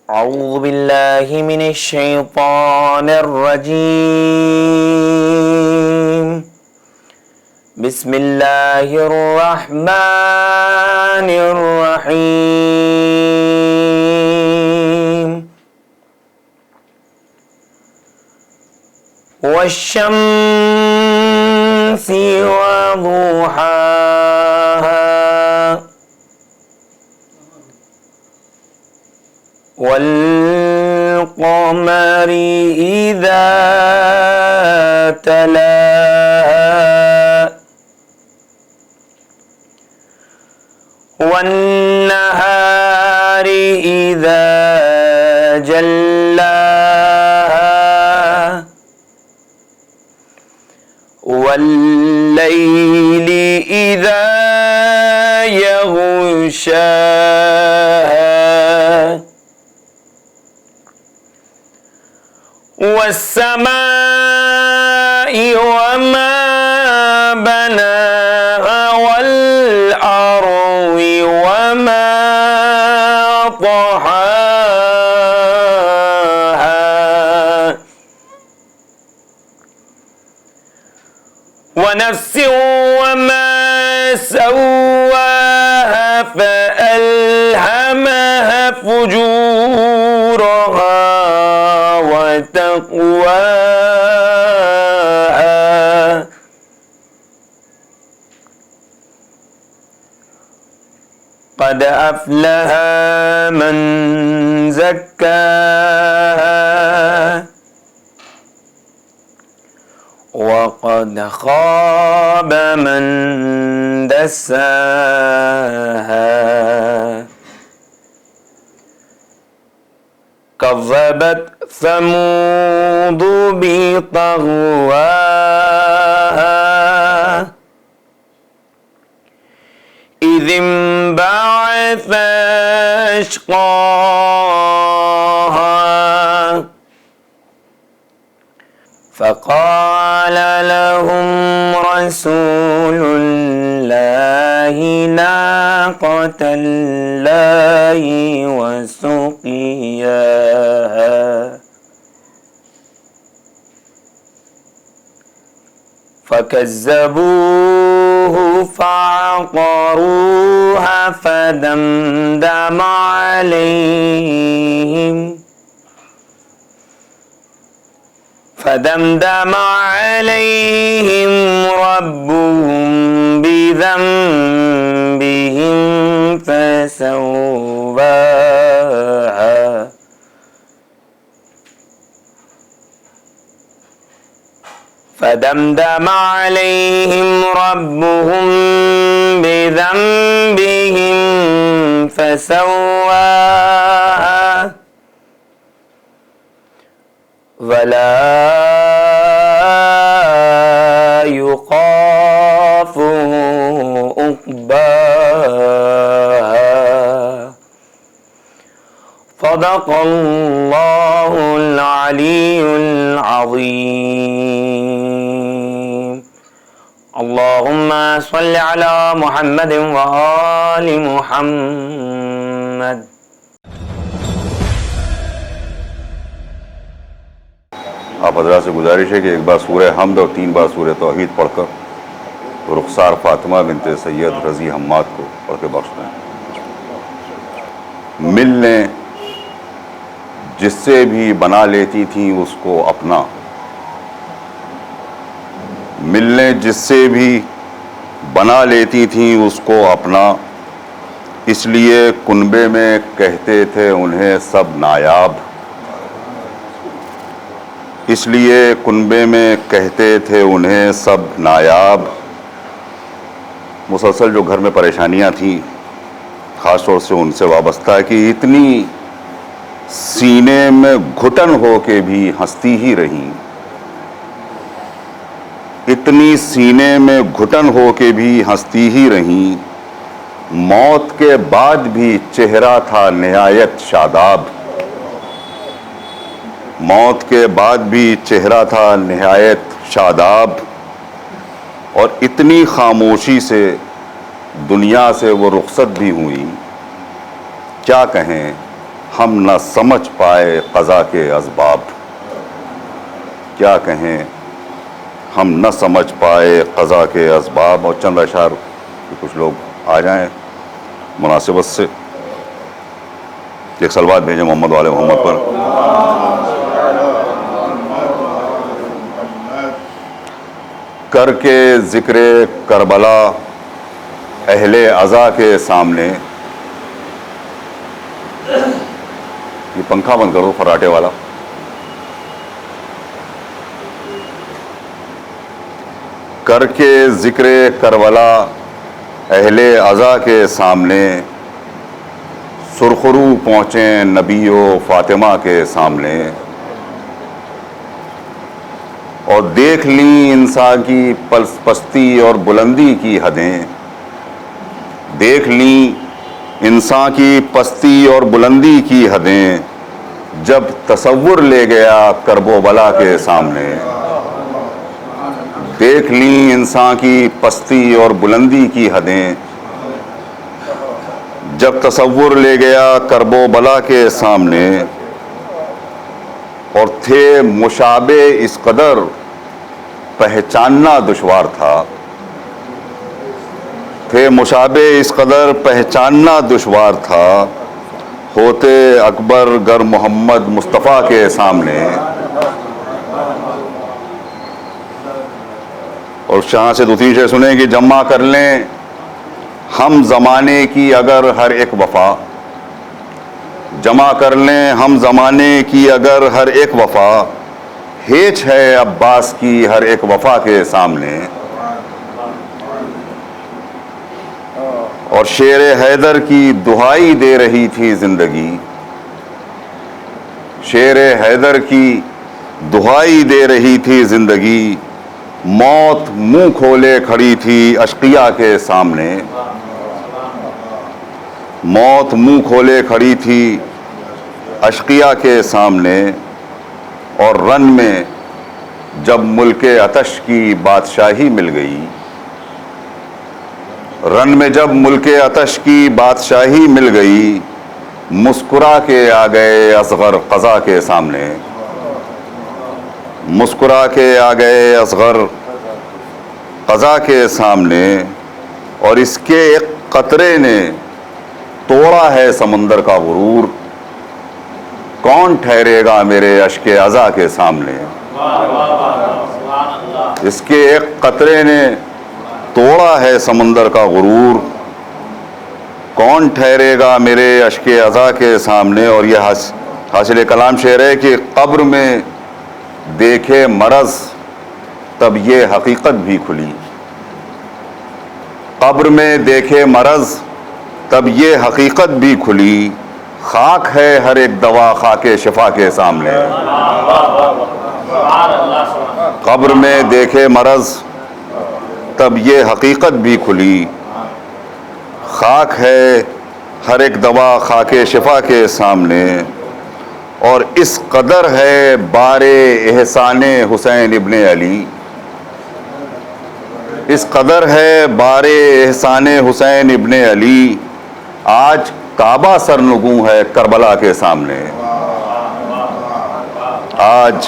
أعوذ بالله من الشيطان الرجيم. بسم الله الرحمن الرحيم. والشمس وضحاها والقمر إذا تلاها والنهار إذا جلاها والليل إذا يغشاها والسماء وما بناها والأرض وما طحاها ونفس وما سواها فألهمها فجورها وتقواها قد أفلح من زكاها وقد خاب من دساها كذبت ثمود بطغواها إذ انبعث أشقاها فقال لهم رسول الله ناقة الله وسقياها فكذبوه فعقروها فدمدم عليهم ربهم بذنبهم فسواها فدمدم عليهم ربهم بذنبهم فسواها ولا يخاف عقباها صدق الله العلي العظيم. اللهم صل على محمد وآل محمد. آپ حضرات سے گزارش ہے کہ ایک بار سورہ حمد اور 3 بار سورہ توحید پڑھ کر رخسار فاطمہ بنت سید رضی حماد کو پڑھ کے بخش دیں. مل لیں جس سے بھی بنا لیتی تھیں اس کو اپنا، ملنے جس سے بھی بنا لیتی تھیں اس کو اپنا، اس لیے کنبے میں کہتے تھے انہیں سب نایاب، اس لیے کنبے میں کہتے تھے انہیں سب نایاب. مسلسل جو گھر میں پریشانیاں تھیں خاص طور سے ان سے وابستہ ہے کہ اتنی سینے میں گھٹن ہو کے بھی ہنستی ہی رہیں، اتنی سینے میں گھٹن ہو کے بھی ہنستی ہی رہیں، موت کے بعد بھی چہرہ تھا نہایت شاداب، موت کے بعد بھی چہرہ تھا نہایت شاداب. اور اتنی خاموشی سے دنیا سے وہ رخصت بھی ہوئیں، کیا کہیں ہم نہ سمجھ پائے قضا کے اسباب. کیا کہیں ہم نہ سمجھ پائے قضا کے اسباب. اور چند اشعار کچھ لوگ آ جائیں مناسبت سے. ایک صلوات بھیجیں محمد والے محمد پر. کر کے ذکر کربلا اہل عزا کے سامنے. یہ پنکھا بند کر دو فراٹے والا. کر کے ذکر کربلا اہل عزا کے سامنے سرخرو پہنچیں نبی و فاطمہ کے سامنے. اور دیکھ لیں انسان کی پستی اور بلندی کی حدیں. دیکھ لیں انسان کی پستی اور بلندی کی حدیں جب تصور لے گیا کرب و بلا کے سامنے. دیکھ لیں انسان کی پستی اور بلندی کی حدیں جب تصور لے گیا کرب و بلا کے سامنے. اور تھے مشابہ اس قدر پہچاننا دشوار تھا. تھے مشابہ اس قدر پہچاننا دشوار تھا. ہوتے اکبر گر محمد مصطفیٰ کے سامنے. اور شاہ سے 2-3 شعر سنیں کہ جمع کر لیں ہم زمانے کی اگر ہر ایک وفا. جمع کر لیں ہم زمانے کی اگر ہر ایک وفا. ہیچ ہے عباس کی ہر ایک وفا کے سامنے. اور شیر حیدر کی دہائی دے رہی تھی زندگی. شیر حیدر کی دہائی دے رہی تھی زندگی. موت منہ کھولے کھڑی تھی اشقیاء کے سامنے. موت منہ کھولے کھڑی تھی اشقیاء کے سامنے. اور رن میں جب ملک عطش کی بادشاہی مل گئی. رن میں جب ملک عطش کی بادشاہی مل گئی. مسکرا کے آ گئے اصغر قضا کے سامنے. مسکرا کے آ گئے اصغر قضا کے سامنے. اور اس کے ایک قطرے نے توڑا ہے سمندر کا غرور. کون ٹھہرے گا میرے اشک عزا کے سامنے. اس کے ایک قطرے نے توڑا ہے سمندر کا غرور. کون ٹھہرے گا میرے اشک عزا کے سامنے. اور یہ حاصل کلام شعر ہے کہ قبر میں دیکھے مرض تب یہ حقیقت بھی کھلی. قبر میں دیکھے مرض تب یہ حقیقت بھی کھلی. خاک ہے ہر ایک دوا خاک شفا کے سامنے. قبر میں دیکھے مرض تب یہ حقیقت بھی کھلی. خاک ہے ہر ایک دوا خاک شفا کے سامنے. اور اس قدر ہے بار احسان حسین ابن علی. اس قدر ہے بار احسان حسین ابن علی. آج کعبہ سرنگوں ہے کربلا کے سامنے. آج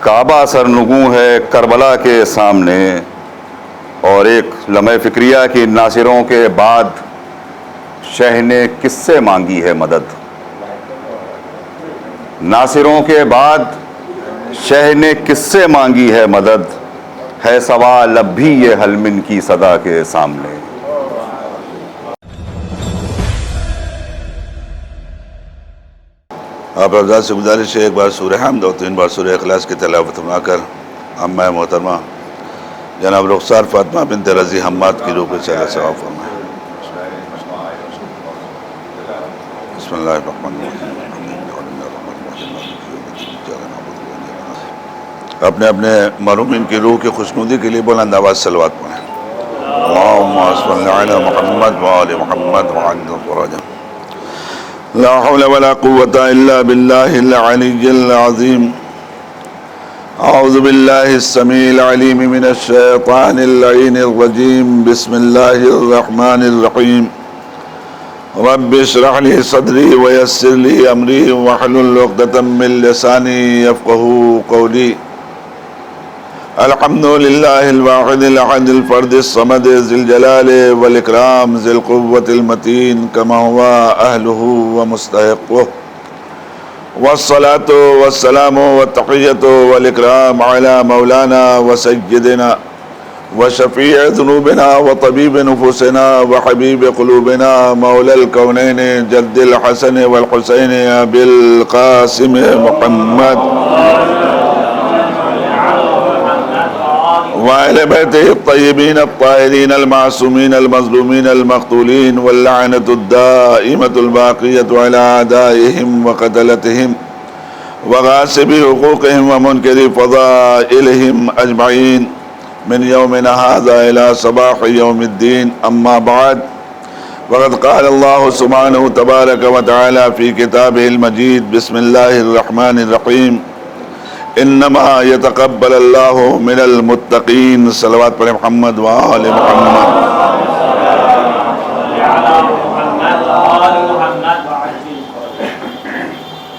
کعبہ سرنگوں ہے کربلا کے سامنے. اور ایک لمحہ فکریہ کی ناصروں کے بعد شہ نے کس سے مانگی ہے مدد. ناصروں کے بعد شہ نے کس سے مانگی ہے مدد. ہے سوال اب بھی یہ حلمن کی صدا کے سامنے. آپ حضرات سے گزارش ہے ایک بار سورہ حمد اور 3 بار سورہ اخلاص کی تلاوت فرما کر امّہ محترمہ جناب رخسار فاطمہ بنت رضی حماد کی روح کو چہرہ ثواب فرمائیں. بسم اللہ الرحمن الرحیم. اپنے اپنے مرحومین کی روح کی خوشنودی کے لیے بلند آواز صلوات پڑھیں. اللہم صلی علی محمد وآل محمد وعجل فرجہ. لا حول ولا قوة إلا بالله العلي العظيم. أعوذ بالله السميع العليم من الشيطان اللعين الرجيم. بسم الله الرحمن الرحيم. رب اشرح لي صدري ويسر لي امري واحلل عقدة من لساني يفقهوا قولي. الحمد لله الواحد الاحد الفرد الصمد ذي الجلال والاكرام ذي القوة المتين كما هو اهله ومستحقه، والصلاة والسلام والتحية والاكرام على مولانا وسيدنا وشفيع ذنوبنا وطبيب نفوسنا وحبيب قلوبنا مولى الكونين جد الحسن والحسين أبي القاسم محمد وعلى بيته الطيبين الطاهرين المعصومين المظلومين المقتولين، واللعنة الدائمة الباقية على أعدائهم وقتلتهم وغاصبي حقوقهم ومنكري فضائلهم أجمعين من يومنا هذا إلى صباح يوم الدين. أما بعد، وقد قال الله سبحانه تبارك وتعالى في كتابه المجيد: بسم الله الرحمن الرحيم، انما يتقبل الله من المتقين. صلوات پر محمد وآل محمد.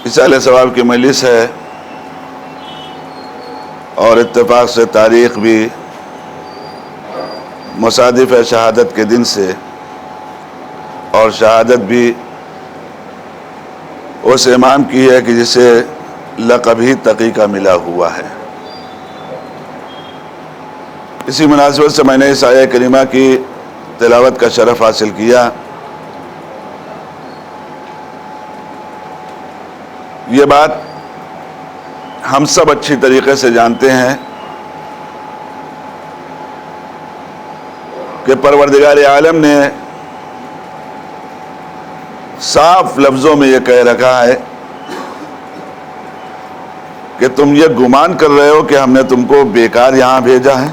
اصالہ ثواب کی مجلس ہے اور اتفاق سے تاریخ بھی مصادف ہے شہادت کے دن سے، اور شہادت بھی اس امام کی ہے کہ جسے لقب ہی تقی کا ملا ہوا ہے. اسی مناسبت سے میں نے اس آیہ کریمہ کی تلاوت کا شرف حاصل کیا. یہ بات ہم سب اچھی طریقے سے جانتے ہیں کہ پروردگار عالم نے صاف لفظوں میں یہ کہہ رکھا ہے کہ تم یہ گمان کر رہے ہو کہ ہم نے تم کو بیکار یہاں بھیجا ہے،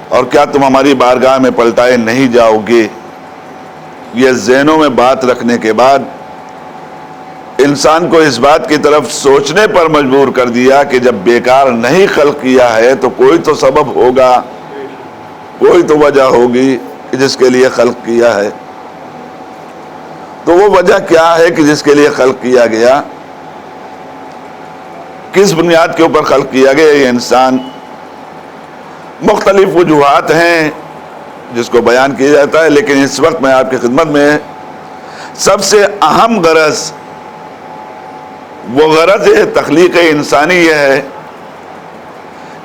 اور کیا تم ہماری بارگاہ میں پلٹائے نہیں جاؤ گے. یہ ذہنوں میں بات رکھنے کے بعد انسان کو اس بات کی طرف سوچنے پر مجبور کر دیا کہ جب بیکار نہیں خلق کیا ہے تو کوئی تو سبب ہوگا، کوئی تو وجہ ہوگی کہ جس کے لیے خلق کیا ہے. تو وہ وجہ کیا ہے کہ جس کے لیے خلق کیا گیا، کس بنیاد کے اوپر خلق کیا گیا یہ انسان؟ مختلف وجوہات ہیں جس کو بیان کیا جاتا ہے، لیکن اس وقت میں آپ کی خدمت میں سب سے اہم غرض، وہ غرض تخلیق انسانی یہ ہے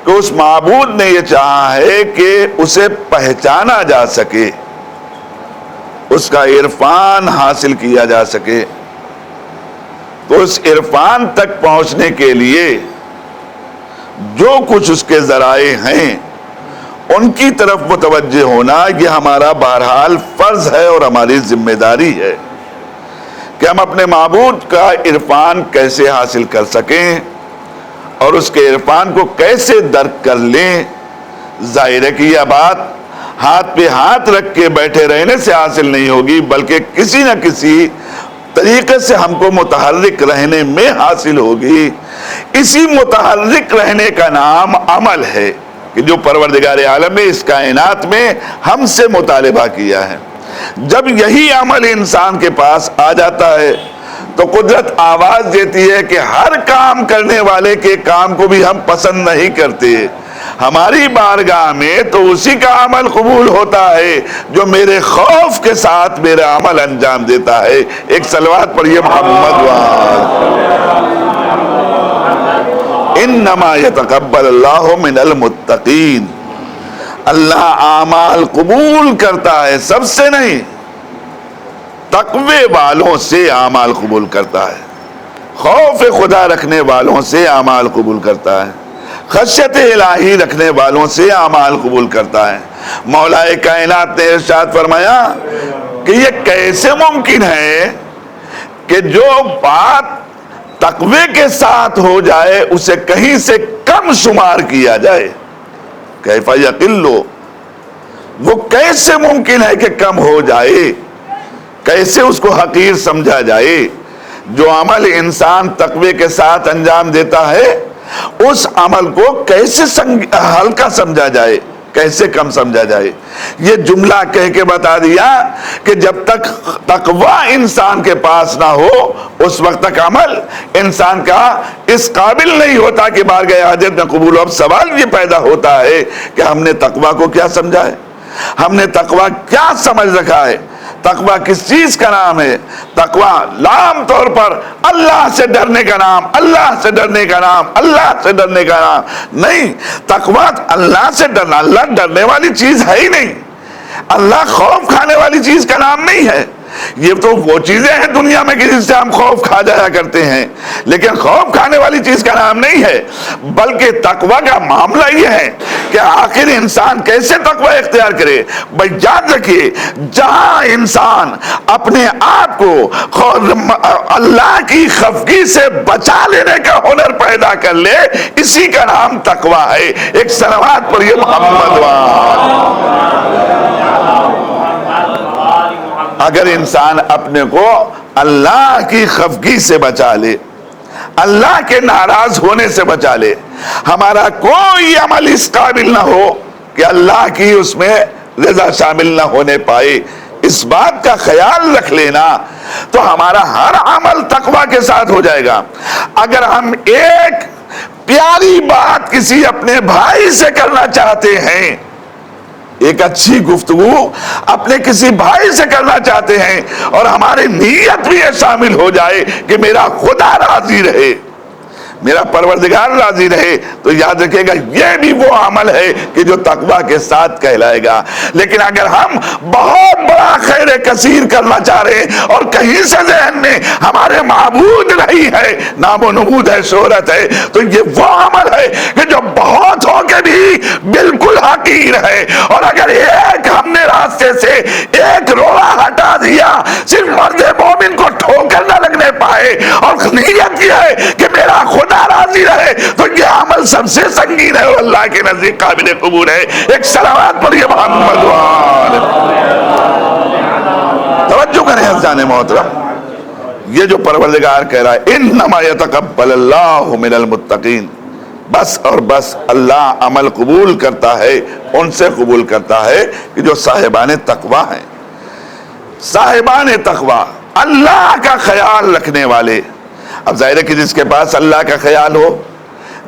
کہ اس معبود نے یہ چاہا ہے کہ اسے پہچانا جا سکے، اس کا عرفان حاصل کیا جا سکے. تو اس عرفان تک پہنچنے کے لیے جو کچھ اس کے ذرائع ہیں ان کی طرف متوجہ ہونا یہ ہمارا بہرحال فرض ہے اور ہماری ذمہ داری ہے کہ ہم اپنے معبود کا عرفان کیسے حاصل کر سکیں اور اس کے عرفان کو کیسے درک کر لیں. ظاہر ہے کہ یہ بات ہاتھ پہ ہاتھ رکھ کے بیٹھے رہنے سے حاصل نہیں ہوگی، بلکہ کسی نہ کسی طریقے سے ہم کو متحرک رہنے میں حاصل ہوگی. اسی متحرک رہنے کا نام عمل ہے کہ جو پروردگار عالم نے اس کائنات میں ہم سے مطالبہ کیا ہے. جب یہی عمل انسان کے پاس آ جاتا ہے تو قدرت آواز دیتی ہے کہ ہر کام کرنے والے کے کام کو بھی ہم پسند نہیں کرتے، ہماری بارگاہ میں تو اسی کا عمل قبول ہوتا ہے جو میرے خوف کے ساتھ میرا عمل انجام دیتا ہے. ایک صلوات پڑھیے محمد انما یتقبل اللہ من المتقین. اللہ اعمال قبول کرتا ہے سب سے نہیں، تقوی والوں سے اعمال قبول کرتا ہے، خوف خدا رکھنے والوں سے اعمال قبول کرتا ہے، خشیت الہی رکھنے والوں سے اعمال قبول کرتا ہے. مولا کائنات نے ارشاد فرمایا کہ یہ کیسے ممکن ہے کہ جو بات تقوی کے ساتھ ہو جائے اسے کہیں سے کم شمار کیا جائے. کیف یقل، وہ کیسے ممکن ہے کہ کم ہو جائے، کیسے اس کو حقیر سمجھا جائے. جو عمل انسان تقوی کے ساتھ انجام دیتا ہے اس عمل کو کیسے ہلکا سمجھا جائے. کیسے کم سمجھا جائے؟ یہ جملہ کہہ کے بتا دیا کہ جب تک تقوی انسان کے پاس نہ ہو اس وقت تک عمل انسان کا اس قابل نہیں ہوتا کہ بارگاہ حاجت میں قبول ہو۔ اب سوال یہ پیدا ہوتا ہے کہ ہم نے تقوی کو کیا سمجھا ہے؟ ہم نے تقوی کیا سمجھ رکھا ہے؟ تقوی کس چیز کا نام ہے؟ تقوی عام طور پر اللہ سے ڈرنے کا نام، اللہ سے ڈرنے کا نام، اللہ سے ڈرنے کا نام نہیں۔ تقوی اللہ سے ڈرنا، اللہ ڈرنے والی چیز ہے ہی نہیں، اللہ خوف کھانے والی چیز کا نام نہیں ہے۔ یہ تو وہ چیزیں ہیں دنیا میں کہ جس سے ہم خوف کھا جایا کرتے ہیں، لیکن خوف کھانے والی چیز کا نام نہیں ہے، بلکہ تقوی کا معاملہ یہ ہے کہ آخر انسان کیسے تقوی اختیار کرے۔ بھائی یاد رکھیے، جہاں انسان اپنے آپ کو اللہ کی خفگی سے بچا لینے کا ہنر پیدا کر لے، اسی کا نام تقوی ہے۔ ایک صلوات پڑھیے محمد اگر انسان اپنے کو اللہ کی خفگی سے بچا لے، اللہ کے ناراض ہونے سے بچا لے، ہمارا کوئی عمل اس قابل نہ ہو کہ اللہ کی اس میں رضا شامل نہ ہونے پائے، اس بات کا خیال رکھ لینا تو ہمارا ہر عمل تقوی کے ساتھ ہو جائے گا۔ اگر ہم ایک پیاری بات کسی اپنے بھائی سے کرنا چاہتے ہیں، ایک اچھی گفتگو اپنے کسی بھائی سے کرنا چاہتے ہیں اور ہماری نیت بھی یہ شامل ہو جائے کہ میرا خدا راضی رہے، میرا پروردگار راضی رہے، تو یاد رکھے گا یہ بھی وہ عمل ہے کہ جو تقوی کے ساتھ کہلائے گا۔ لیکن اگر ہم بہت بڑا خیر کثیر کرنا چاہ رہے ہیں اور کہیں سے ذہن میں ہمارے معبود نہیں ہے، نام و نمود ہے، شہرت ہے، تو یہ وہ عمل ہے کہ جو بہت ہو کے بھی بالکل حقیر ہے۔ اور اگر ایک ہم نے راستے سے ایک روڑا ہٹا دیا، صرف مرد مومن کو ٹھوکر نہ لگنے پائے اور نیت کی ہے کہ میرا خدا راضی رہے، تو یہ عمل سب سے سنگین ہے اور اللہ کے نزدیک قابل قبول ہے۔ ایک صلوات پڑھیے محمد وآلہ۔ توجہ کریں عزیزان محترم، یہ جو پروردگار کہہ رہا ہے انما یتقبل اللہ من المتقین، بس اور بس اللہ عمل قبول کرتا ہے، ان سے قبول کرتا ہے کہ جو صاحبان تقوی ہیں، صاحبان تقوی، اللہ کا خیال رکھنے والے۔ اب ظاہر ہے کہ جس کے پاس اللہ کا خیال ہو،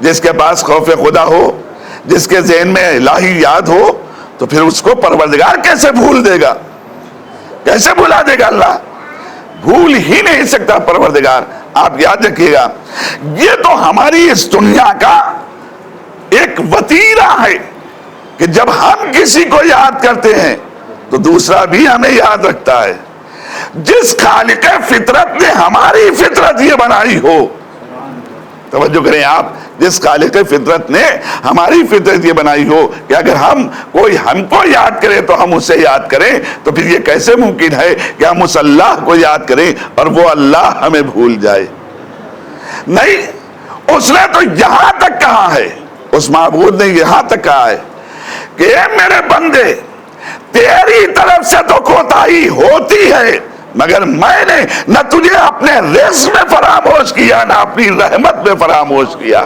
جس کے پاس خوف خدا ہو، جس کے ذہن میں الہی یاد ہو، تو پھر اس کو پروردگار کیسے بھول دے گا؟ کیسے بھلا دے گا اللہ؟ بھول ہی نہیں سکتا پروردگار۔ آپ یاد رکھیے گا، یہ تو ہماری اس دنیا کا ایک وتیرہ ہے کہ جب ہم کسی کو یاد کرتے ہیں تو دوسرا بھی ہمیں یاد رکھتا ہے۔ جس خالق فطرت نے ہماری فطرت یہ بنائی ہو، توجہ کریں آپ، جس خالق فطرت نے ہماری فطرت یہ بنائی ہو کہ اگر کوئی ہم کو یاد کرے تو ہم اسے یاد کریں، تو پھر یہ کیسے ممکن ہے کہ ہم اس اللہ کو یاد کریں اور وہ اللہ ہمیں بھول جائے؟ نہیں، اس نے تو یہاں تک کہا ہے، اس معبود نے یہاں تک کہا ہے کہ اے میرے بندے، تیری طرف سے تو کوتاہی ہوتی ہے، مگر میں نے نہ تجھے اپنے رزق میں فراموش کیا نہ اپنی رحمت میں فراموش کیا۔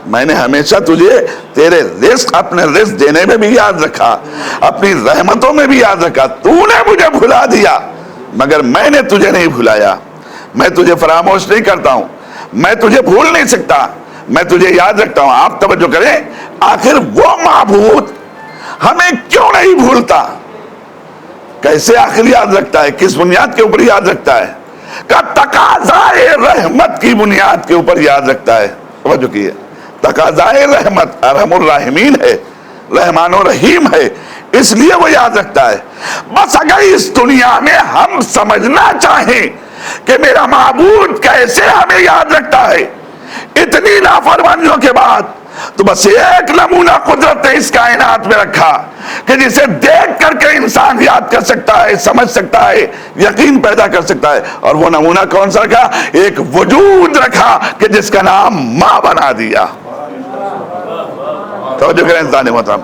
میں نے ہمیشہ تجھے تیرے رزق، اپنے رزق دینے میں بھی یاد رکھا، اپنی رحمتوں میں بھی یاد رکھا۔ تو نے مجھے بھلا دیا مگر میں نے تجھے نہیں بھلایا۔ میں تجھے فراموش نہیں کرتا ہوں، میں تجھے بھول نہیں سکتا، میں تجھے یاد رکھتا ہوں۔ آپ توجہ کریں، آخر وہ معبود ہمیں کیوں نہیں بھولتا؟ کیسے آخر یاد رکھتا ہے؟ کس بنیاد کے اوپر یاد رکھتا ہے؟ کہ تقاضائے رحمت کی بنیاد کے اوپر یاد رکھتا ہے۔ توجہ کیے، تقاضائے رحمت، ارحم الراحمین ہے، رحمان و رحیم ہے، اس لیے وہ یاد رکھتا ہے۔ بس اگر اس دنیا میں ہم سمجھنا چاہیں کہ میرا معبود کیسے ہمیں یاد رکھتا ہے اتنی نافرمانیوں کے بعد، تو بس ایک نمونہ قدرت نے اس کائنات میں رکھا کہ جسے دیکھ کر کے انسان یاد کر سکتا ہے، سمجھ سکتا ہے، یقین پیدا کر سکتا ہے۔ اور وہ نمونہ کون سا رکھا؟ ایک وجود رکھا کہ جس کا نام ماں بنا دیا۔ توجہ کریں انسان محترم،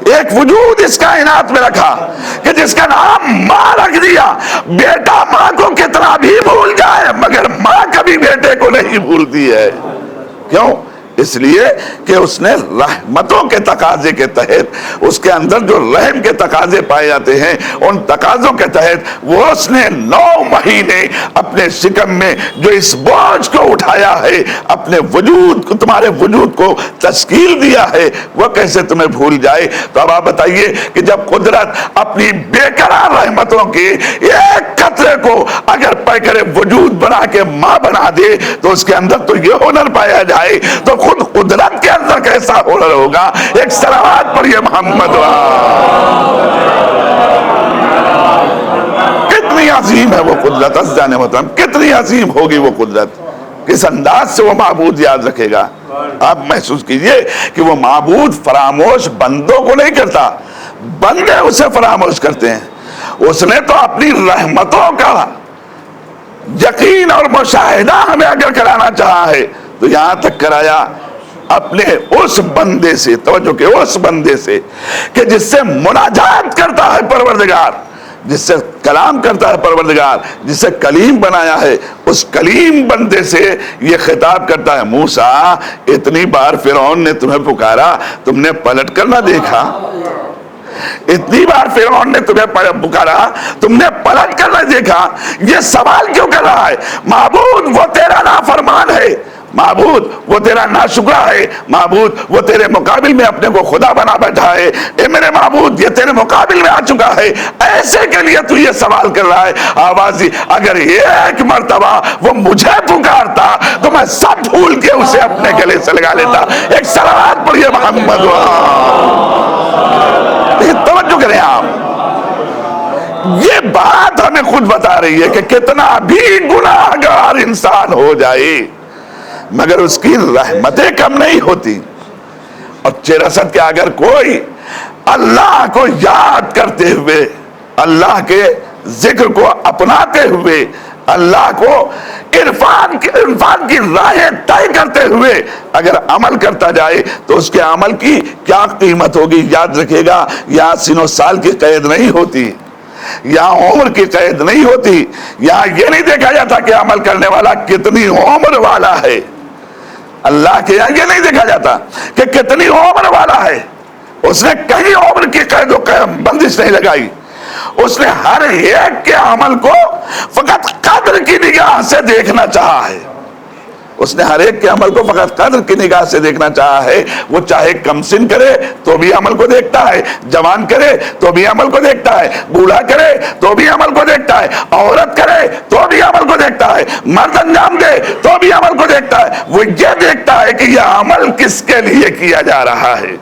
ایک وجود اس کائنات میں رکھا کہ جس کا نام ماں رکھ دیا۔ بیٹا ماں کو کتنا بھی بھول جائے مگر ماں کبھی بیٹے کو نہیں بھولتی ہے۔ کیوں؟ اس لیے کہ اس نے رحمتوں کے تقاضے کے تحت، اس کے اندر جو رحم کے تقاضے پائے جاتے ہیں، ان تقاضوں کے تحت وہ اس نے 9 مہینے اپنے شکم میں جو اس بوجھ کو اٹھایا ہے، اپنے وجود کو، تمہارے وجود کو تشکیل دیا ہے، وہ کیسے تمہیں بھول جائے؟ تو اب آپ بتائیے کہ جب قدرت اپنی بے قرار رحمتوں کی ایک قطرے کو اگر پیکر وجود بنا کے ماں بنا دے تو اس کے اندر تو یہ ہنر پایا جائے، تو خود قدرت کے اندر کیسا ہنر ہوگا؟ ایک صلوات پڑھیے محمد۔ کتنی عظیم ہے وہ قدرت عزیزان محترم، کتنی عظیم ہوگی وہ قدرت، کس انداز سے وہ معبود یاد رکھے گا۔ آپ محسوس کیجئے کہ وہ معبود فراموش بندوں کو نہیں کرتا، بندے اسے فراموش کرتے ہیں۔ اس نے تو اپنی رحمتوں کا یقین اور مشاہدہ ہمیں اگر کرانا چاہا ہے تو یہاں تک کرایا اپنے اس بندے سے، توجہ کہ اس بندے سے کہ جس سے مناجات کرتا ہے پروردگار، جس سے کلام کرتا ہے پروردگار، جس سے کلیم بنایا ہے، اس کلیم بندے سے یہ خطاب کرتا ہے، موسیٰ اتنی بار فرعون نے تمہیں پکارا، تم نے پلٹ کر نہ دیکھا؟ اتنی بار فرعون نے تمہیں پکارا، تم نے پلٹ کر نہ دیکھا؟ یہ سوال کیوں کر رہا ہے؟ معبود وہ تیرا نافرمان ہے، معبود وہ تیرا ناشکرا ہے، معبود وہ تیرے مقابل میں اپنے کو خدا بنا بیٹھا ہے، اے میرے معبود یہ تیرے مقابل میں آ چکا ہے، ایسے کے لیے تو یہ سوال کر رہا ہے؟ آوازی اگر ایک مرتبہ وہ مجھے پکارتا تو میں سب بھول کے اسے اپنے گلے سے لگا لیتا۔ ایک صلوات پڑھیے محمد۔ توجہ کریں آپ، یہ بات ہمیں خود بتا رہی ہے کہ کتنا بھی گناہگار انسان ہو جائے مگر اس کی رحمتیں کم نہیں ہوتی۔ اور چرست کے اگر کوئی اللہ کو یاد کرتے ہوئے، اللہ کے ذکر کو اپناتے ہوئے، اللہ کو عرفان کی راہیں طے کرتے ہوئے اگر عمل کرتا جائے تو اس کے عمل کی کیا قیمت ہوگی؟ یاد رکھے گا، یہاں سن و سال کی قید نہیں ہوتی، یہاں عمر کی قید نہیں ہوتی، یہاں یہ نہیں دیکھا جاتا کہ عمل کرنے والا کتنی عمر والا ہے۔ اللہ کے یہاں یہ نہیں دیکھا جاتا کہ کتنی عمر والا ہے، اس نے کہیں عمر کی قید و بندش نہیں لگائی، اس نے ہر ایک کے عمل کو فقط قدر کی نگاہ سے دیکھنا چاہا ہے، اس نے ہر ایک کے عمل کو فقط قدر کی نگاہ سے دیکھنا چاہا ہے۔ وہ چاہے کم سن کرے تو بھی عمل کو دیکھتا ہے، جوان کرے تو بھی عمل کو دیکھتا ہے، بوڑھا کرے تو بھی عمل کو دیکھتا ہے، عورت کرے تو بھی عمل کو دیکھتا ہے، مرد انجام دے تو بھی عمل کو دیکھتا ہے۔ وہ یہ دیکھتا ہے کہ یہ عمل کس کے لیے کیا جا رہا ہے،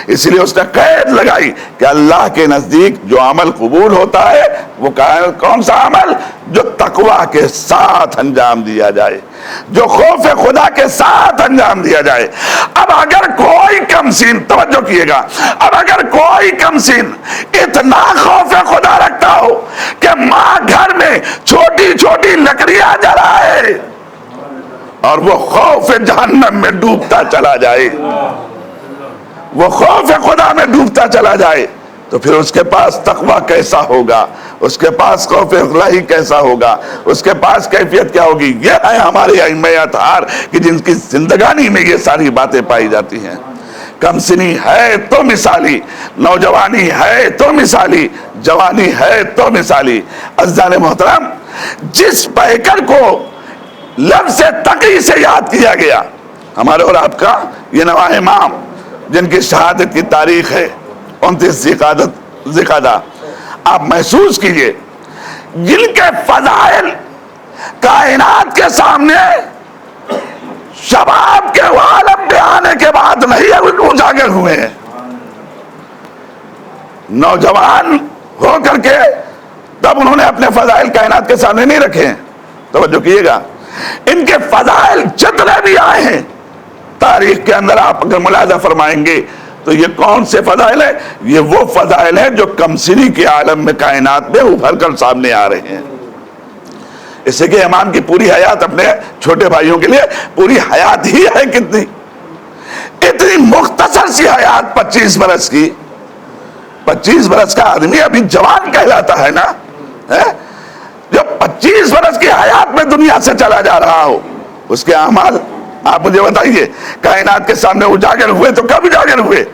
اس لیے اس نے قید لگائی کہ اللہ کے نزدیک جو عمل قبول ہوتا ہے وہ کون سا عمل؟ جو تقوی کے ساتھ انجام دیا جائے، جو خوف خدا کے ساتھ انجام دیا جائے۔ اب اگر کوئی کم سین، توجہ کیے گا، اب اگر کوئی کم سین اتنا خوف خدا رکھتا ہو کہ ماں گھر میں چھوٹی چھوٹی لکڑیاں جلائے اور وہ خوف جہنم میں ڈوبتا چلا جائے، وہ خوف خدا میں ڈوبتا چلا جائے، تو پھر اس کے پاس تقوی کیسا ہوگا، اس کے پاس خوف الہی کیسا ہوگا، اس کے پاس کیفیت کیا ہوگی؟ یہ ہے ہمارے ائمہ اطہار کہ جن کی زندگانی میں یہ ساری باتیں پائی جاتی ہیں۔ کم سنی ہے تو مثالی، نوجوانی ہے تو مثالی، جوانی ہے تو مثالی۔ عزیزان محترم، جس پیکر کو لفظ تقی سے یاد کیا گیا، ہمارے اور آپ کا یہ نواں امام جن کی شہادت کی تاریخ ہے 29 ذوالقعدہ، آپ محسوس کیجئے جن کے فضائل کائنات کے سامنے شباب کے عالم پہ آنے کے بعد نہیں اجاگر ہوئے ہیں، نوجوان ہو کر کے تب انہوں نے اپنے فضائل کائنات کے سامنے نہیں رکھے ہیں۔ توجہ کیے گا، ان کے فضائل جتنے بھی آئے ہیں تاریخ کے اندر آپ اگر ملاحظہ فرمائیں گے تو یہ کون سے فضائل ہیں؟ یہ وہ فضائل ہیں جو کمسنی کے عالم میں کائنات میں ابھر کر سامنے آ رہے ہیں۔ اس سے کہ امام کی پوری حیات اپنے چھوٹے بھائیوں کے لیے پوری حیات ہی ہے، کتنی اتنی مختصر سی حیات 25 برس کی، 25 برس کا آدمی ابھی جوان کہلاتا ہے نا، جو 25 برس کی حیات میں دنیا سے چلا جا رہا ہو، اس کے اعمال آپ مجھے بتائیے کائنات کے سامنے اجاگر ہوئے تو کب اجاگر ہوئے؟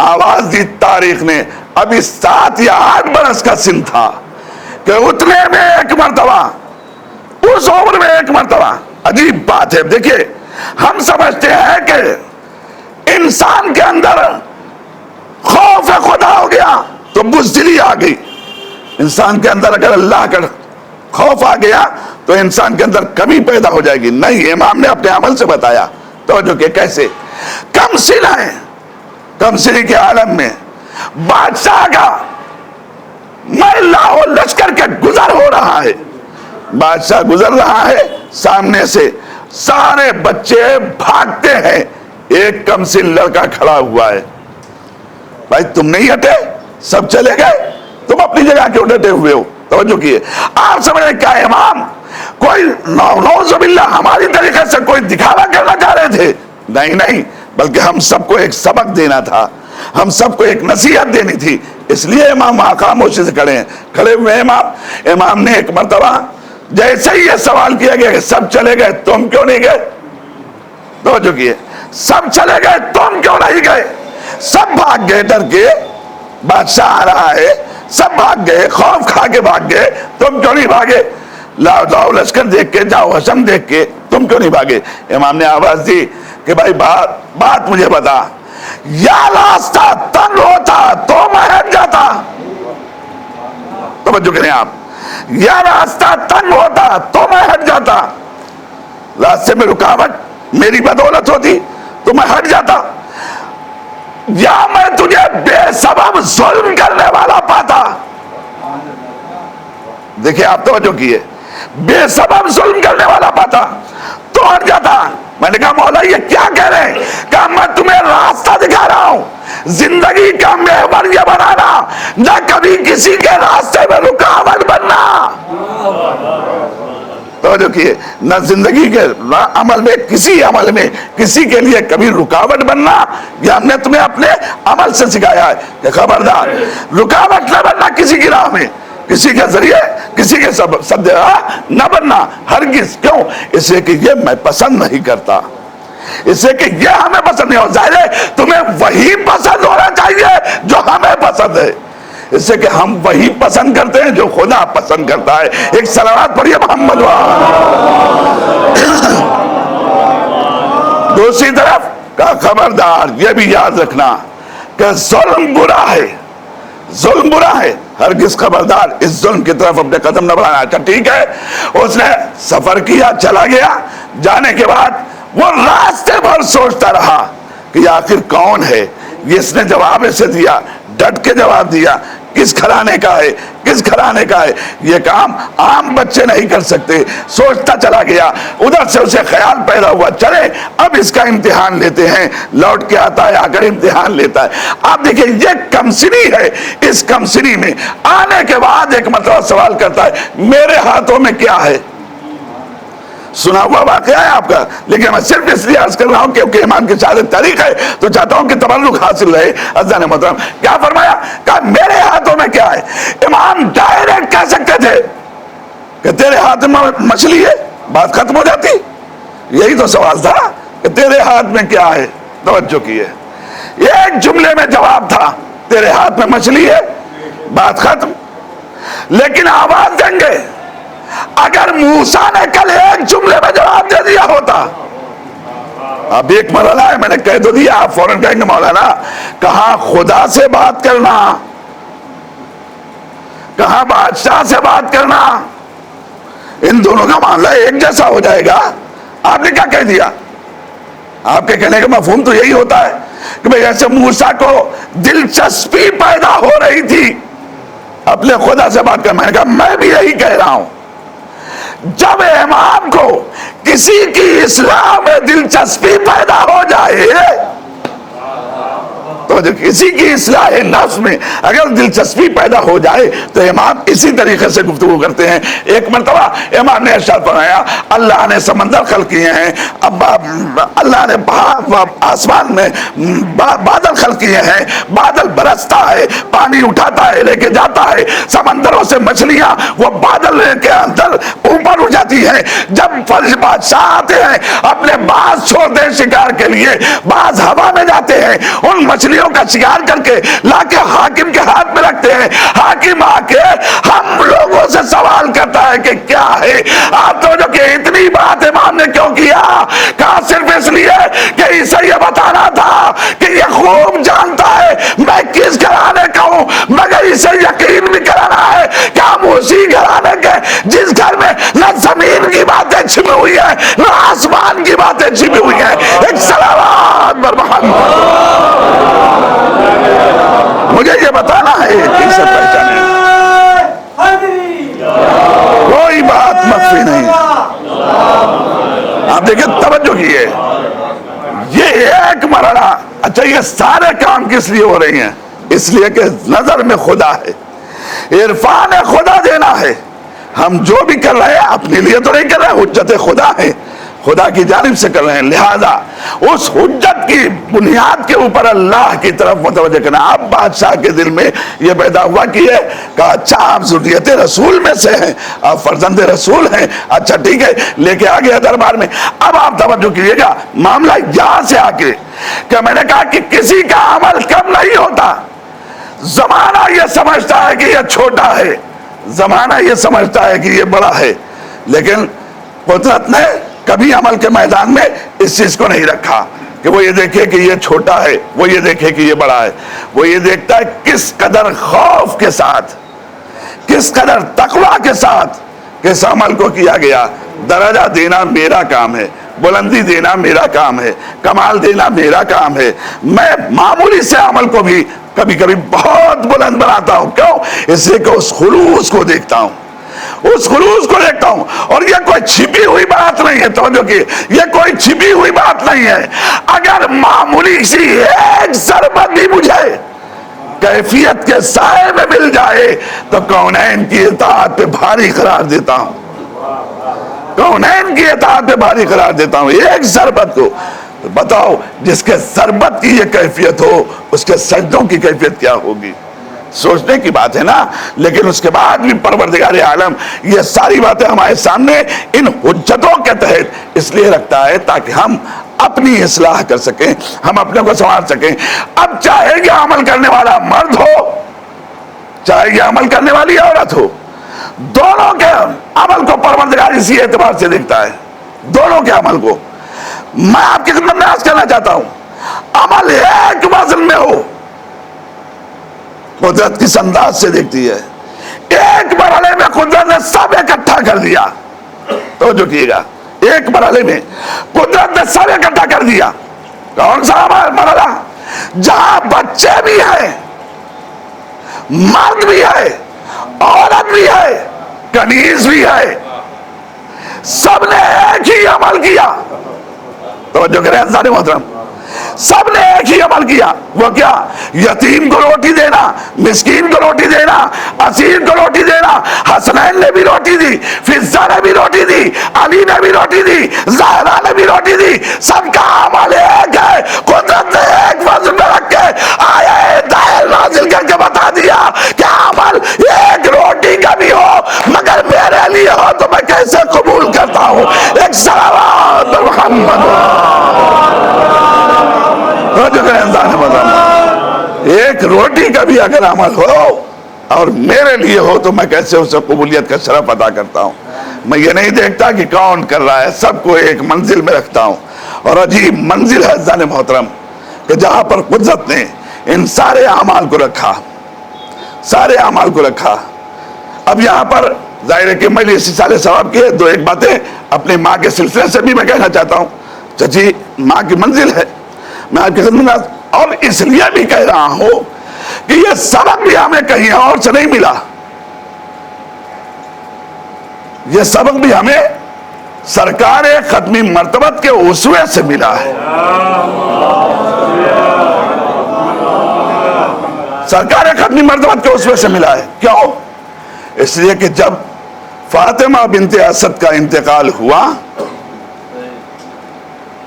آواز دی تاریخ نے، ابھی 7 یا 8 برس کا سن تھا کہ اتنے میں ایک مرتبہ، اس عمر میں ایک مرتبہ. عجیب بات ہے. دیکھیے ہم سمجھتے ہیں کہ انسان کے اندر خوف خدا ہو گیا تو بزدلی آ گئی. انسان کے اندر اگر اللہ کا خوف آ گیا تو انسان کے اندر کمی پیدا ہو جائے گی. نہیں، امام نے اپنے عمل سے بتایا. توجہ کہ کیسے کم سن ہے، کم سنی کے عالم میں بادشاہ کا لاہور لشکر کے گزر ہو رہا ہے. بادشاہ گزر رہا ہے، سامنے سے سارے بچے بھاگتے ہیں، ایک کم سن لڑکا کھڑا ہوا ہے. بھائی تم نہیں ہٹے، سب چلے گئے، تم اپنی جگہ کیوں ڈٹے ہوئے ہو؟ توجہ کیے. آپ سمجھ رہے کیا امام کوئی نعوذ باللہ ہماری طریقے سے کوئی دکھاوا کرنا چاہ رہے تھے؟ نہیں نہیں، بلکہ ہم سب کو ایک سبق دینا تھا، ہم سب کو ایک نصیحت دینی تھی. اس لیے امام وہاں خاموشی سے کھڑے ہوئے. امام نے ایک مرتبہ جیسے ہی یہ سوال کیا گیا کہ سب چلے گئے تم کیوں نہیں گئے؟ توجہ کیے. سب چلے گئے تم کیوں نہیں گئے؟ سب بھاگ گئے ڈر کے، بادشاہ آ رہا ہے، سب بھاگ گئے، خوف کھا کے بھاگ گئے، تم کیوں نہیں بھاگے؟ لاؤ لشکر دیکھ کے، جاؤ حشم دیکھ کے، تم کیوں نہیں بھاگے؟ امام نے آواز دی کہ بھائی بات مجھے بتا، یا راستہ تنگ ہوتا تو میں ہٹ جاتا. توجہ کریں آپ، یا راستہ تنگ ہوتا تو میں ہٹ جاتا، راستے میں رکاوٹ میری بدولت ہوتی تو میں ہٹ جاتا، یا میں تجھے بے سبب ظلم کرنے والا پاتا. دیکھیں آپ توجہ کیے، بے سبب ظلم کرنے والا پاتا تو ہٹ جاتا. میں نے کہا مولا یہ کیا کہہ رہے ہیں؟ کہا میں تمہیں راستہ دکھا رہا ہوں، زندگی کا محور یہ بنانا نہ کبھی کسی کے راستے میں رکاوٹ بننا. توجہ کیے، نہ زندگی کے عمل میں، کسی عمل میں کسی کے لیے کبھی رکاوٹ بننا. یہ ہم نے تمہیں اپنے عمل سے سکھایا ہے کہ خبردار رکاوٹ نہ بننا کسی کی راہ میں، کسی کے ذریعے، کسی کے سب نہ بننا ہرگز. کیوں؟ اس لیے کہ یہ میں پسند نہیں کرتا، اس لیے کہ یہ ہمیں پسند نہیں ہو. ظاہر ہے تمہیں وہی پسند ہونا چاہیے جو ہمیں پسند ہے، اس سے کہ ہم وہی پسند کرتے ہیں جو خدا پسند کرتا ہے. ایک صلوات پڑھیے محمد دوسری طرف کا خبردار یہ بھی یاد رکھنا کہ ظلم برا ہے، ظلم برا ہے، ہرگز خبردار اس ظلم کی طرف اپنے قدم نہ بڑھانا. اچھا ٹھیک ہے، اس نے سفر کیا، چلا گیا. جانے کے بعد وہ راستے بھر سوچتا رہا کہ آخر کون ہے. اس نے جواب اسے دیا، ڈٹ کے جواب دیا، کس گھرانے کا ہے، کس گھرانے کا ہے. یہ کام عام بچے نہیں کر سکتے. سوچتا چلا گیا، ادھر سے اسے خیال پیدا ہوا چلے اب اس کا امتحان لیتے ہیں. لوٹ کے آتا ہے، آ کر امتحان لیتا ہے. آپ دیکھیں یہ کمسنی ہے، اس کمسنی میں آنے کے بعد ایک مرتبہ سوال کرتا ہے میرے ہاتھوں میں کیا ہے. سنا ہوا واقعہ ہے آپ کا، لیکن میں صرف اس لیے عرض کر رہا ہوں کیونکہ امام کی شہادت تاریخ ہے تو چاہتا ہوں کہ تبرک حاصل رہے. عزیزان محترم کیا فرمایا؟ کہا میرے ہاتھوں میں کیا ہے. امام ڈائریکٹ کہہ سکتے تھے کہ تیرے ہاتھ میں مچھلی ہے، بات ختم ہو جاتی. یہی تو سوال تھا کہ تیرے ہاتھ میں کیا ہے. توجہ کیے، ایک جملے میں جواب تھا تیرے ہاتھ میں مچھلی ہے، بات ختم. لیکن آواز دیں گے اگر موسیٰ نے کل ایک جملے میں جواب دے دیا ہوتا. اب ایک مرحلہ ہے، میں نے کہہ تو دیا، آپ فوراً کہیں گے مولانا کہاں خدا سے بات کرنا، کہاں بادشاہ سے بات کرنا، ان دونوں کا معاملہ ایک جیسا ہو جائے گا. آپ نے کیا کہہ دیا؟ آپ کے کہنے کا مفہوم تو یہی ہوتا ہے کہ بھئی ایسے موسیٰ کو دلچسپی پیدا ہو رہی تھی اپنے خدا سے بات کر. میں نے کہا میں بھی یہی کہہ رہا ہوں، جب امام کو کسی کی اصلاح میں دلچسپی پیدا ہو جائے تو جو کسی کی اصلاح نفس میں اگر دلچسپی پیدا ہو جائے تو امام اسی طریقے سے گفتگو کرتے ہیں. ایک مرتبہ امام نے ارشاد فرمایا اللہ نے سمندر خلق کیے ہیں, اب اللہ نے آسمان میں بادل خلق کیے ہیں, بادل برستا ہے, پانی اٹھاتا ہے لے کے جاتا ہے, سمندروں سے مچھلیاں وہ بادل کے اندر اوپر اٹھ جاتی ہیں. جب فرش بادشاہ آتے ہیں اپنے باز چھوڑتے ہیں شکار کے لیے, باز ہوا میں جاتے ہیں, ان مچھلیوں کا شکار کر کے لا کے حاکم کے ہاتھ میں رکھتے ہیں. حاکم آ کے ہم لوگوں سے سوال کرتا ہے کہ کیا ہے آپ تو جو کہ اتنی بات امام نے کیوں کیا؟ کہا صرف اس لیے کہ اسے یہ بتانا تھا کہ یہ خوب جانتا ہے میں کس گھرانے کا ہوں, مگر اسے یقین بھی کرانا ہے کہ ہم اسی گھرانے کے جس گھر میں نہ زمین کی باتیں چھپی ہوئی ہیں نہ آسمان کی باتیں چھپی ہوئی ہیں. ایک صلوات بر محمد. مجھے یہ بتانا ہے کسے پہچانے, کوئی بات مخفی نہیں. آپ دیکھیں توجہ کیے, یہ ایک مرحلہ. اچھا یہ سارے کام کس لیے ہو رہی ہیں؟ اس لیے کہ نظر میں خدا ہے, عرفان خدا دینا ہے. ہم جو بھی کر رہے ہیں اپنے لیے تو نہیں کر رہے, حجت خدا ہے, خدا کی جانب سے کر رہے ہیں. لہذا اس حجت کی بنیاد کے اوپر اللہ کی طرف متوجہ کرنا. اب بادشاہ کے دل میں یہ پیدا ہوا کہ یہ کہا اچھا آپ ذریت رسول میں سے ہیں, آپ فرزند رسول ہیں, اچھا ٹھیک ہے, لے کے آ گیا دربار میں. اب آپ توجہ کیجیے گا, معاملہ یہاں سے آ کے کہ میں نے کہا کہ کسی کا عمل کم نہیں ہوتا. زمانہ یہ سمجھتا ہے کہ یہ چھوٹا ہے, زمانہ یہ سمجھتا ہے کہ یہ بڑا ہے, لیکن قدرت نے کبھی عمل کے میدان میں اس چیز کو نہیں رکھا کہ وہ یہ دیکھے کہ یہ چھوٹا ہے, وہ یہ دیکھے کہ یہ بڑا ہے. وہ یہ دیکھتا ہے کس قدر خوف کے ساتھ, کس قدر تقوی کے ساتھ کس عمل کو کیا گیا. درجہ دینا میرا کام ہے, بلندی دینا میرا کام ہے, کمال دینا میرا کام ہے. میں معمولی سے عمل کو بھی کبھی کبھی بہت بلند بناتا ہوں. کیوں؟ اس لیے کہ اس خلوص کو دیکھتا ہوں, اس خلوص کو دیکھتا ہوں. اور یہ کوئی چھپی ہوئی بات نہیں ہے, توجہ کی, یہ کوئی چھپی ہوئی بات نہیں ہے. اگر معمولی سی ایک ضربت بھی مجھے کیفیت کے سائے میں مل جائے تو کونین کی اطاعت پہ بھاری قرار دیتا ہوں, کونین کی اطاعت پہ بھاری قرار دیتا ہوں. ایک ضربت کو بتاؤ جس کے ضربت کی یہ کیفیت ہو, اس کے سجدوں کی کیفیت کیا ہوگی؟ سوچنے کی بات ہے نا. لیکن اس کے بعد بھی پروردگار عالم یہ ساری باتیں ہمارے سامنے ان حجتوں کے تحت اس لیے رکھتا ہے تاکہ ہم اپنی اصلاح کر سکیں, ہم اپنے کو سنوار سکیں. اب چاہے یہ عمل کرنے والا مرد ہو چاہے یہ عمل کرنے والی عورت ہو, دونوں کے عمل کو پروردگار اسی اعتبار سے دیکھتا ہے, دونوں کے عمل کو. میں آپ کی خدمت میں عرض کرنا چاہتا ہوں, عمل ایک وزن میں ہو قدرت کس انداز سے دیکھتی ہے. ایک مرحلے میں قدرت نے سب اکٹھا کر دیا, توجہ کیے گا, ایک مرحلے میں قدرت نے سب اکٹھا کر دیا. کون سا مرحلہ؟ جہاں بچے بھی ہیں, مرد بھی ہے, عورت بھی ہے, کنیز بھی ہے, سب نے ایک ہی عمل کیا. توجہ کریں حضرات محترم, سب نے ایک ہی عمل کیا. وہ کیا؟ یتیم کو روٹی دینا, مسکین کو روٹی دینا, اسیر کو روٹی دینا. حسنین نے بھی روٹی دی, فضہ نے بھی روٹی دی, علی نے بھی روٹی دی, زہرا نے بھی روٹی دی. سب کا عمل ایک ہے. قدرت نے ایک وزن میں رکھ کے آیا دائر نازل کر کے بتا دیا کہ عمل ایک روٹی کا بھی ہو مگر میرے لیے ہو تو میں کیسے قبول کرتا ہوں. ایک صلوات محمد. ایک روٹی کا بھی اگر عمل ہو اور میرے لیے ہو تو میں کیسے اسے قبولیت کا شرف ادا کرتا ہوں. میں یہ نہیں دیکھتا کہ کون کر رہا ہے, سب کو ایک منزل میں رکھتا ہوں. اور عجیب منزل ہے عزیزان محترم کہ جہاں پر قدرت نے ان سارے اعمال کو رکھا, سارے اعمال کو رکھا. اب یہاں پر ظاہر ہے کہ میں نے اسی سارے ثواب کیے. دو ایک باتیں اپنے ماں کے سلسلے سے بھی میں کہنا چاہتا ہوں. چچی ماں کی منزل ہے, میں آپ کی خدمت میں, اور اس لیے بھی کہہ رہا ہوں کہ یہ سبق بھی ہمیں کہیں اور سے نہیں ملا. یہ سبق بھی ہمیں سرکار ختمی مرتبت کے اسوے سے ملا ہے. سرکار ختمی مرتبت کے اسوے سے ملا ہے. کیوں؟ اس لیے کہ جب فاطمہ بنت اسد کا انتقال ہوا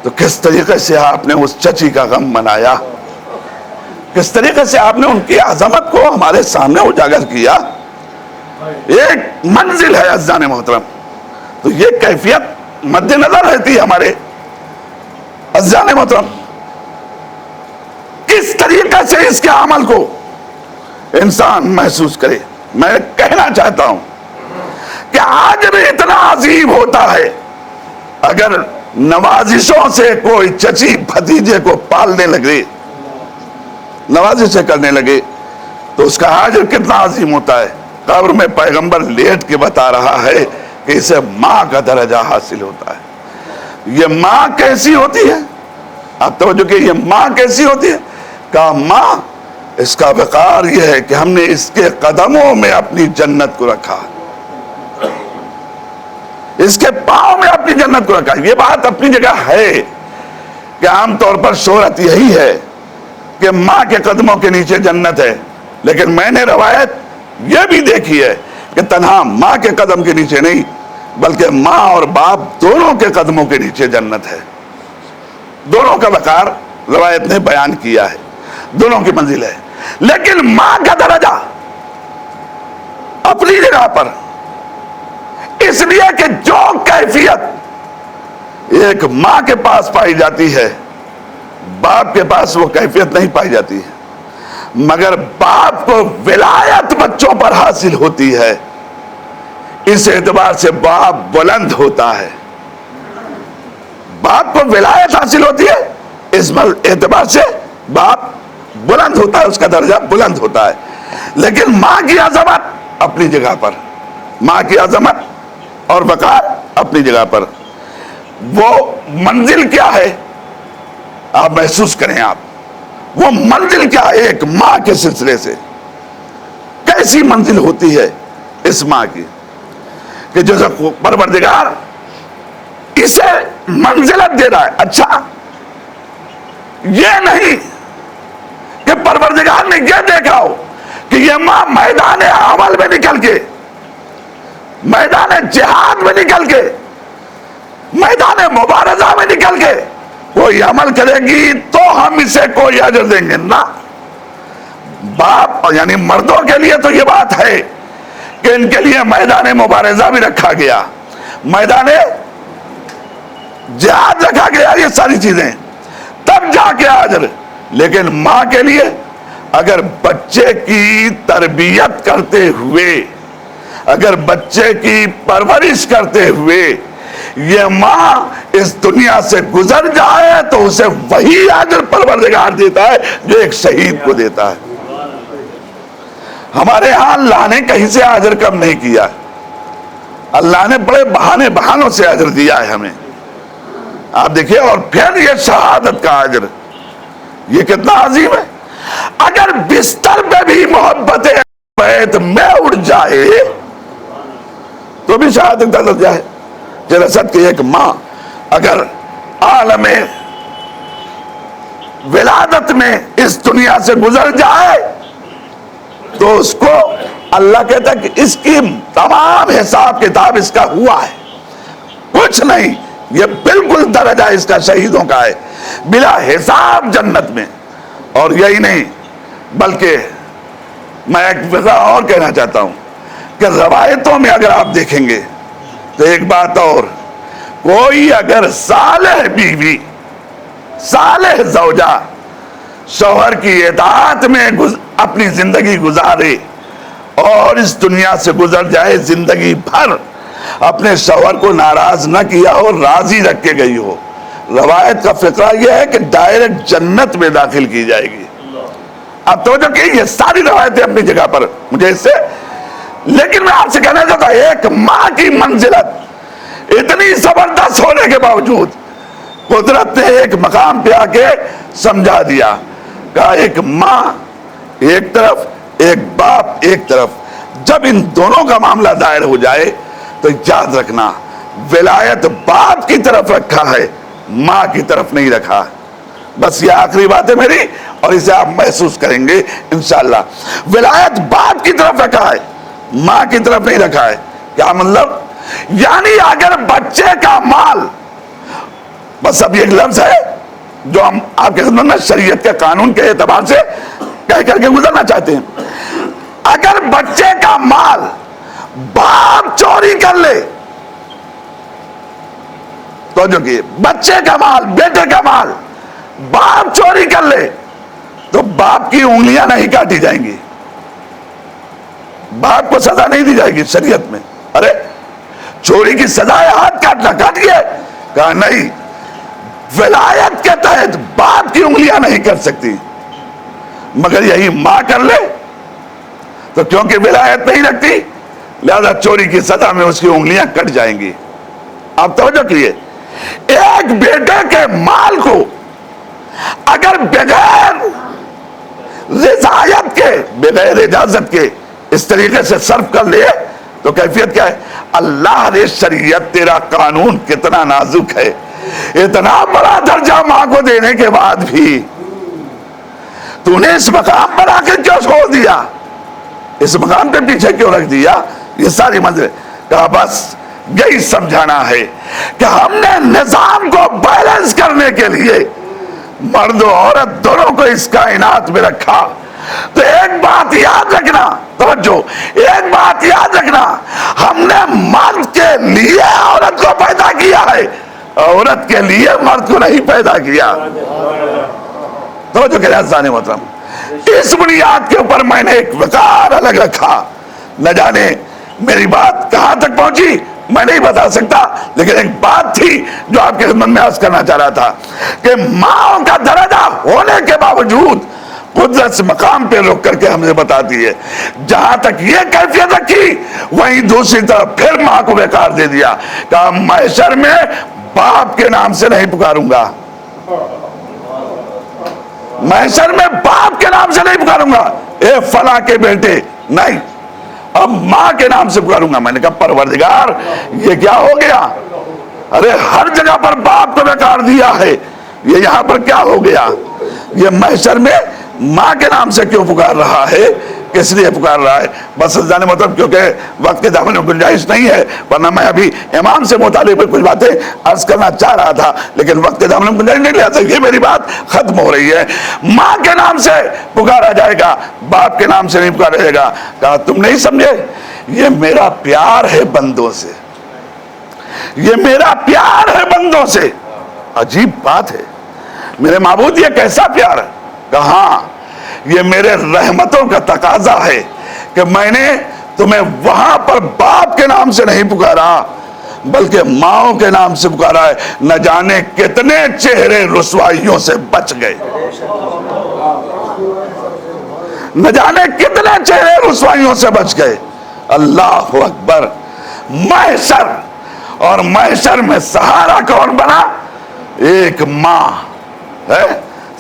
تو کس طریقے سے آپ نے اس چچی کا غم منایا, کس طریقے سے آپ نے ان کی عظمت کو ہمارے سامنے اجاگر کیا. ایک منزل ہے عزیزان محترم, تو یہ کیفیت مد نظر رہتی ہے ہمارے عزیزان محترم. کس طریقے سے اس کے عمل کو انسان محسوس کرے. میں کہنا چاہتا ہوں کہ آج بھی اتنا عظیم ہوتا ہے اگر نوازشوں سے کوئی چچی بھتیجے کو پالنے لگے, نوازشیں کرنے لگے, تو اس کا حاضر کتنا عظیم ہوتا ہے. قبر میں پیغمبر لیٹ کے بتا رہا ہے کہ اسے ماں کا درجہ حاصل ہوتا ہے. یہ ماں کیسی ہوتی ہے؟ آپ توجہ کہ یہ ماں کیسی ہوتی ہے؟ کہا ماں اس کا وقار یہ ہے کہ ہم نے اس کے قدموں میں اپنی جنت کو رکھا, اس کے پاؤں میں اپنی جنت کو رکھا. یہ بات اپنی جگہ ہے کہ عام طور پر شہرت یہی ہے کہ ماں کے قدموں کے نیچے جنت ہے, لیکن میں نے روایت یہ بھی دیکھی ہے کہ تنہا ماں کے قدم کے نیچے نہیں بلکہ ماں اور باپ دونوں کے قدموں کے نیچے جنت ہے. دونوں کا وقار روایت نے بیان کیا ہے, دونوں کی منزل ہے. لیکن ماں کا درجہ اپنی جگہ پر, اس لیے کہ جو کیفیت ایک ماں کے پاس پائی جاتی ہے باپ کے پاس وہ کیفیت نہیں پائی جاتی ہے. مگر باپ کو ولایت بچوں پر حاصل ہوتی ہے, اس اعتبار سے باپ بلند ہوتا ہے. باپ کو ولایت حاصل ہوتی ہے, اس اعتبار سے باپ بلند ہوتا ہے, اس کا درجہ بلند ہوتا ہے. لیکن ماں کی عظمت اپنی جگہ پر, ماں کی عظمت اور وقار اپنی جگہ پر. وہ منزل کیا ہے آپ محسوس کریں. آپ وہ منزل کیا ہے ایک ماں کے سلسلے سے, کیسی منزل ہوتی ہے اس ماں کی کہ جیسا پروردگار اسے منزلت دے رہا ہے. اچھا یہ نہیں کہ پروردگار نے یہ دیکھا ہو کہ یہ ماں میدان عمل میں نکل کے, میدان جہاد میں نکل کے, میدان مبارزہ میں نکل کے کوئی عمل کرے گی تو ہم اسے کوئی اجر دیں گے. نہ, باپ یعنی مردوں کے لیے تو یہ بات ہے کہ ان کے لیے میدان مبارزہ بھی رکھا گیا, میدان جہاد رکھا گیا, یہ ساری چیزیں تب جا کے اجر. لیکن ماں کے لیے اگر بچے کی تربیت کرتے ہوئے, اگر بچے کی پرورش کرتے ہوئے یہ ماں اس دنیا سے گزر جائے تو اسے وہی اجر پروردگار دیتا ہے جو ایک شہید کو دیتا ہے. ہمارے ہاں اللہ نے کہیں سے اجر کم نہیں کیا, اللہ نے بڑے بہانوں سے اجر دیا ہے ہمیں. آپ دیکھیے, اور پھر یہ شہادت کا اجر, یہ کتنا عظیم ہے. اگر بستر میں بھی محبت بیت میں اڑ جائے تو بھی شہادت کا درجہ ہے. جلست کی ایک ماں اگر عالم ولادت میں اس دنیا سے گزر جائے تو اس کو اللہ کہتا ہے کہ اس کی تمام حساب کتاب اس کا ہوا ہے, کچھ نہیں, یہ بالکل درجہ اس کا شہیدوں کا ہے, بلا حساب جنت میں. اور یہی نہیں بلکہ میں ایک فقرہ اور کہنا چاہتا ہوں کہ روایتوں میں اگر آپ دیکھیں گے تو ایک بات اور, کوئی اگر صالح بیوی, صالح زوجہ شوہر کی اطاعت میں اپنی زندگی گزارے اور اس دنیا سے گزر جائے, زندگی بھر اپنے شوہر کو ناراض نہ کیا ہو, راضی رکھ کے گئی ہو, روایت کا فقرہ یہ ہے کہ ڈائریکٹ جنت میں داخل کی جائے گی. اب توجہ کہ یہ ساری روایتیں اپنی جگہ پر مجھے اس سے, لیکن میں آپ سے کہنا چاہتا ہوں ایک ماں کی منزلت اتنی زبردست ہونے کے باوجود قدرت نے ایک مقام پہ آ کے سمجھا دیا, کہا ایک ماں ایک طرف, ایک باپ ایک طرف. جب ان دونوں کا معاملہ دائر ہو جائے تو یاد رکھنا ولایت باپ کی طرف رکھا ہے, ماں کی طرف نہیں رکھا. بس یہ آخری بات ہے میری, اور اسے آپ محسوس کریں گے انشاءاللہ۔ ولایت باپ کی طرف رکھا ہے، ماں کی طرف نہیں رکھا ہے۔ کیا مطلب؟ یعنی اگر بچے کا مال، بس اب یہ ایک لفظ ہے جو ہم آپ کے خدمت میں شریعت کے قانون کے اعتبار سے کہہ کر کے گزرنا چاہتے ہیں، اگر بچے کا مال باپ چوری کر لے، تو جو کہ بچے کا مال، بیٹے کا مال باپ چوری کر لے تو باپ کی انگلیاں نہیں کاٹی جائیں گی، باپ کو سزا نہیں دی جائے گی شریعت میں۔ ارے چوری کی سزا ہے ہاتھ کاٹنا، کاٹ گیا؟ کہا نہیں، ولایت کے تحت باپ کی انگلیاں نہیں کر سکتی، مگر یہی ماں کر لے تو کیونکہ ولایت نہیں رکھتی لہذا چوری کی سزا میں اس کی انگلیاں کٹ جائیں گی۔ آپ توجہ کیے، ایک بیٹے کے مال کو اگر بغیر رضایت کے، بغیر اجازت کے اس طریقے سے صرف کر لے تو کیفیت کیا ہے؟ اللہ نے شریعت، تیرا قانون کتنا نازک ہے، اتنا بڑا درجہ ماں کو دینے کے بعد بھی تو نے اس مقام پر آ کے کیوں چھوڑ دیا، اس مقام کے پیچھے کیوں رکھ دیا؟ یہ ساری منزل۔ کہا بس یہی سمجھانا ہے کہ ہم نے نظام کو بیلنس کرنے کے لیے مرد و عورت دونوں کو اس کائنات میں رکھا۔ تو ایک بات یاد رکھنا، توجہ، ایک بات یاد رکھنا، ہم نے مرد کے لیے عورت کو پیدا کیا ہے، عورت کے لیے مرد کو نہیں پیدا کیا۔ توجہ کریں عزیزان محترم، اس بنیاد کے اوپر میں نے ایک وقار الگ رکھا۔ نہ جانے میری بات کہاں تک پہنچی میں نہیں بتا سکتا، لیکن ایک بات تھی جو آپ کی خدمت میں عرض کرنا چاہ رہا تھا کہ ماں کا درجہ ہونے کے باوجود قدرت سے مقام پہ روک کر کے ہم نے بتاتی ہے، جہاں تک یہ کیفیت رکھی وہیں دوسری طرف پھر ماں کو بیکار دے دیا، کہا محشر میں باپ کے نام سے نہیں پکاروں گا، محشر میں باپ کے نام سے نہیں پکاروں گا، اے فلاں کے بیٹے، نہیں، اب ماں کے نام سے پکاروں گا۔ میں نے کہا پروردگار یہ کیا ہو گیا؟ ارے ہر جگہ پر باپ کو بیکار دیا ہے، یہ یہاں پر کیا ہو گیا؟ یہ محشر میں ماں کے نام سے کیوں پکار رہا ہے؟ کس لیے پکار رہا ہے؟ بس جانے مطلب کیونکہ وقت کے دامن میں گنجائش نہیں ہے، ورنہ میں ابھی امام سے متعلق کچھ باتیں عرض کرنا چاہ رہا تھا، لیکن وقت کے دامن میں گنجائش نہیں لیا، یہ میری بات ختم ہو رہی ہے۔ ماں کے نام سے پکارا جائے گا، باپ کے نام سے نہیں پکارا جائے گا۔ کہا تم نہیں سمجھے، یہ میرا پیار ہے بندوں سے، یہ میرا پیار ہے بندوں سے۔ عجیب بات ہے، میرے معبود یہ کیسا پیار ہے؟ کہاں یہ میرے رحمتوں کا تقاضا ہے کہ میں نے تمہیں وہاں پر باپ کے نام سے نہیں پکارا بلکہ ماں کے نام سے پکارا ہے، نہ جانے کتنے چہرے رسوائیوں سے بچ گئے، نہ جانے کتنے چہرے رسوائیوں سے بچ گئے۔ اللہ اکبر۔ محشر، اور محشر میں سہارا کون بنا؟ ایک ماں ہے،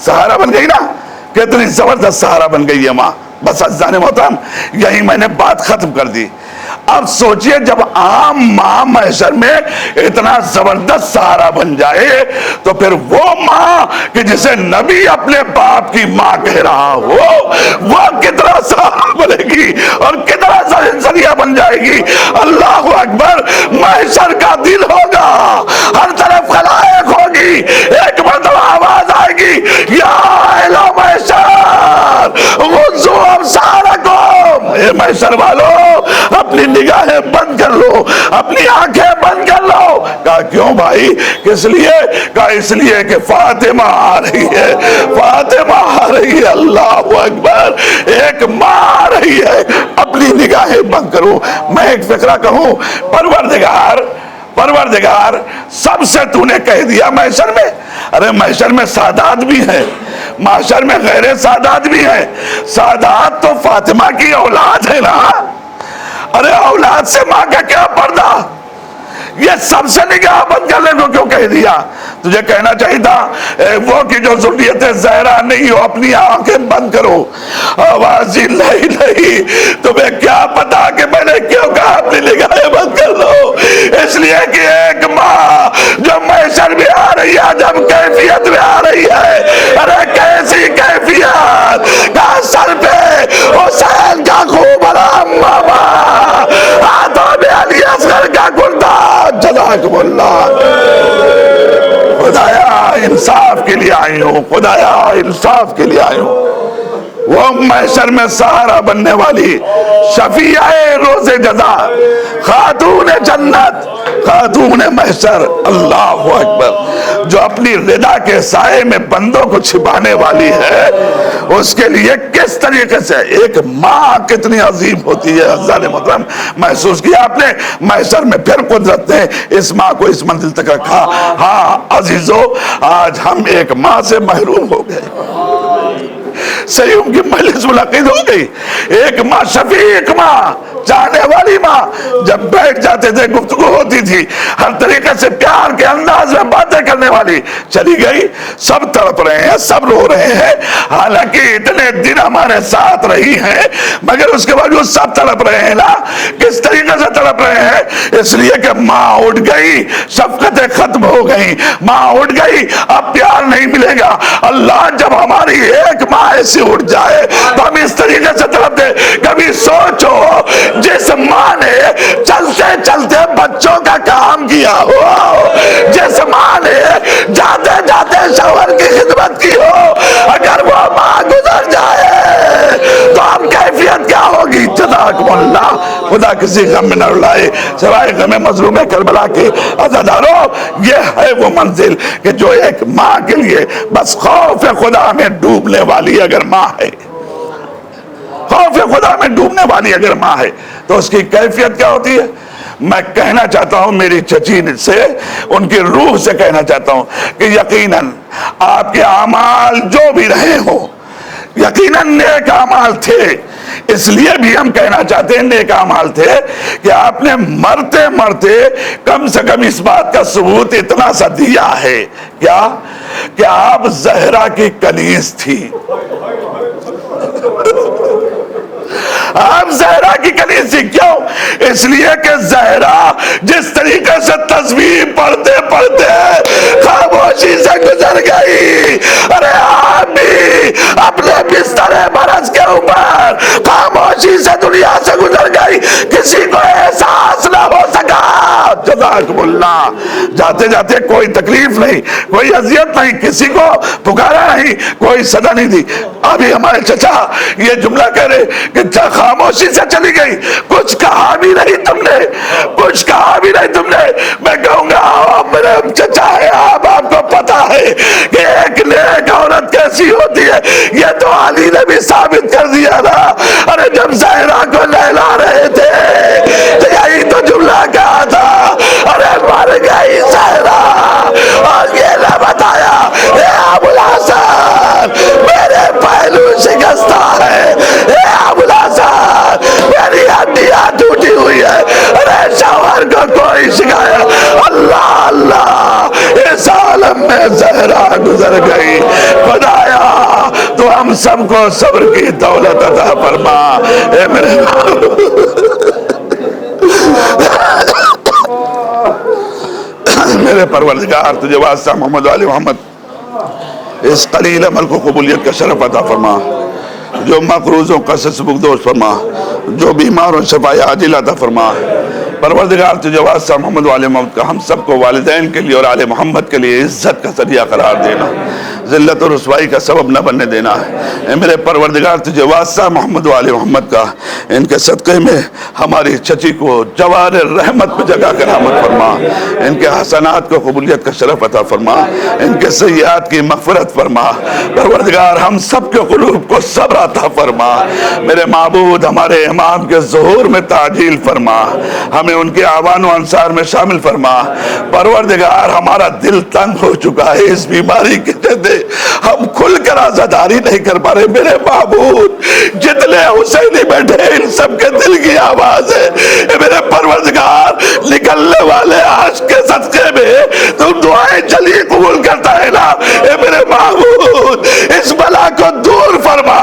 سہارا بن گئی نا، کتنی زبردست سہارا بن گئی ہے ماں۔ بس عزیزان محترم یہی میں نے بات ختم کر دی۔ اب سوچئے جب عام ماں محشر میں اتنا زبردست سہارا بن جائے تو پھر وہ ماں کہ جسے نبی اپنے باپ کی ماں کہہ رہا ہو وہ کتنا سہارا بنے گی اور کتنا ذریعہ بن جائے گی۔ اللہ اکبر۔ محشر کا دل ہوگا، ہر طرف خلائق ہوگی، ایک مرتبہ آواز آئے گی یا اہل محشر غضوا ابصارکم، اے محشر والو اپنی نگاہیں بند کر لو، اپنی آنکھیں بند کر لو۔ کہا کیوں بھائی؟ کس لیے؟ کہا اس لیے کہ فاطمہ آ رہی ہے، فاطمہ آ رہی ہے۔ اللہ اکبر۔ ایک ماں آ رہی ہے، اپنی نگاہیں بند کرو۔ میں ایک فقرہ کہوں، پروردگار سب سے تو نے کہہ دیا محشر میں، ارے محشر میں سادات بھی ہیں، محشر میں غیر سادات بھی ہیں۔ سادات تو فاطمہ کی اولاد ہے نا، ارے اولاد سے ماں کا کیا پردہ؟ یہ سب سے نگاہ بند کرنے کو کیوں کہہ دیا؟ تجھے کہنا چاہیے تھا وہ کی جو ذریت زہرا نہیں ہو اپنی آنکھیں بند کرو۔ آواز نہیں، تمہیں کیا پتا کہ میں نے کیوں کہا اپنی نگاہیں بند کر لو؟ اس لیے کہ ایک ماں جو محشر میں آ رہی ہے جب کیفیت میں آ رہی ہے، ارے کیسی کیفیت جزاکم اللہ. خدایا انصاف کے لیے آئی ہوں, خدایا انصاف کے لیے آئی ہوں. وہ محشر میں سہارا بننے والی شفیع روز جزا, خاتون جنت, خاتون محشر, اللہ اکبر, جو اپنی رضا کے سائے میں بندوں کو چھپانے والی ہے, اس کے لیے کس طریقے سے ایک ماں کتنی عظیم ہوتی ہے. عزیزان محترم, محسوس کیا آپ نے محشر میں پھر قدرت نے اس ماں کو اس منزل تک رکھا. ہاں عزیزو, آج ہم ایک ماں سے محروم ہو گئے. سیوں کی مجلس منعقد ہو گئی, ایک ماں, شفیق ماں, چاہنے والی ماں, جب بیٹھ جاتے تھے گفتگو ہوتی تھی, ہر طریقے سے پیار کے انداز میں باتیں کرنے والی, چلی گئی. سب تڑپ رہے ہیں, سب رو رہے ہیں, حالانکہ اتنے دن ہمارے ساتھ رہی ہیں, مگر اس کے باوجود سب تڑپ رہے ہیں نا. کس طریقے سے تڑپ رہے ہیں؟ اس لیے کہ ماں اٹھ گئی, شفقتیں ختم ہو گئی, ماں اٹھ گئی, اب پیار نہیں ملے گا. اللہ جب ہماری ایک ماں ایسی اٹھ جائے تو ہم اس طریقے سے تڑپ دیں. کبھی سوچو جس ماں نے چلتے چلتے بچوں کا کام کیا ہو, جس ماں نے جاتے جاتے شوہر کی خدمت کی ہو, اگر وہ ماں گزر جائے تو اب کیفیت کیا ہوگی؟ جزاکم اللہ. خدا کسی غم میں نہ رلائے سوائے غم مظلوم کربلا کے. عزادارو, یہ ہے وہ منزل کہ جو ایک ماں کے لیے بس خوف خدا میں ڈوبنے والی اگر ماں ہے, خوف خدا میں ڈوبنے والی اگر ماں ہے, تو اس کی کیفیت کیا ہوتی ہے؟ میں کہنا چاہتا ہوں میری چچی سے, ان کی روح سے کہنا چاہتا ہوں کہ یقیناً آپ کے اعمال جو بھی رہے ہوں, یقیناً نیک اعمال تھے. اس لیے بھی ہم کہنا چاہتے ہیں نیک اعمال تھے کہ آپ نے مرتے مرتے کم سے کم اس بات کا ثبوت اتنا سا دیا ہے, کیا کہ آپ زہرا کی کنیز تھی. آپ زہرا کی کنیز تھی. کیوں؟ اس لیے کہ زہرا جس طریقے سے تصویر پڑھتے پڑھتے خاموشی سے گزر گئی, ارے آپ بھی اپنے بستر برس کے اوپر خاموشی سے دنیا سے گزر گئی, کسی کو احساس نہ ہو سکا. جزاکم اللہ. جاتے جاتے کوئی تکلیف نہیں, کوئی اذیت نہیں, کسی کو پکارا نہیں, کوئی صدا نہیں دی. ابھی ہمارے چچا یہ جملہ کہہ رہے کہ خاموشی سے چلی گئی, کچھ کہا بھی نہیں تم نے, کچھ کہا بھی نہیں تم نے. میں کہوں گا میرے چچا ہے, آپ کو پتا ہے کہ ایک نیک عورت کیسی ہوتی ہے, یہ تو علی نے بھی ثابت کر دیا نا. ارے جب زہرا کو نہلا رہے تھے تو یہی تو جملہ کہا تھا, ارے مر گئی زہرا, اور یہ نہ بتایا اے ابو الحسن میرے پہلو شکستہ ہے, اے ابو الحسن میری ہڈیاں ٹوٹی ہوئی ہے. ارے شوہر کو کوئی شکایت, اللہ اللہ, اس عالم میں زہرا گزر گئی. خدایا تو ہم سب کو صبر کی دولت عطا فرما. اے میرے میرے پروردگار, تجھے واسطہ محمد علی محمد اس قلیل عمل کو قبولیت کا شرف عطا فرما, جو مقروضوں کا سبکدوش فرما, جو بیماروں شفاء عاجل عطا فرما. پروردگار تجھے واسطہ محمد علی محمد کا ہم سب کو والدین کے لیے اور آل محمد کے لیے عزت کا ذریعہ قرار دینا, ذلت اور رسوائی کا سبب نہ بننے دینا. اے میرے پروردگار تجھے واسطہ محمد علی محمد کا ان کے صدقے میں ہماری چچی کو جوار رحمت پہ جگہ کر رحمت فرما, ان کے حسنات کو قبولیت کا شرف عطا فرما, ان کے سیئات کی مغفرت فرما. پروردگار ہم سب کے قلوب کو صبر عطا فرما. میرے معبود ہمارے امام کے ظہور میں تعجیل فرما, ہمیں ان کے آوان و انصار میں شامل فرما. پروردگار ہمارا دل تنگ ہو چکا ہے اس بیماری کے چلتے, ہم کھل کر عزاداری نہیں کر پا رہے. میرے معبود جتنے حسینی بیٹھے ان سب کے دل کی آواز ہے. میرے پروردگار نکلنے والے عاشق کے صدقے میں تم دعائیں چلی قبول کرتا ہے نا. اے میرے معبود اس بلا کو دور فرما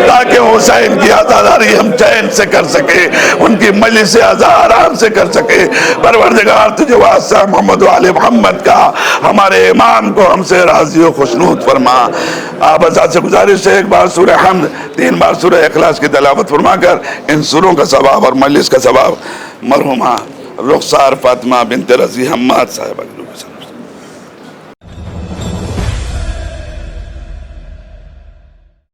تاکہ حسین کی عزاداری ہم چین سے کر سکے, ان کی مجلس عزا آرام سے کر سکے. پروردگار تجھے واسطہ محمد و آل محمد کا ہمارے امام کو ہم سے راضی و خوشنود فرما. آپ حضرات سے گزارش ہے, ایک بار سورہ حمد, 3 بار سورہ اخلاص کی تلاوت فرما کر ان سوروں کا ثواب اور مجلس کا ثواب مرحومہ رخسار فاطمہ بنت رضی حماد صاحبہ کے روح کے ساتھ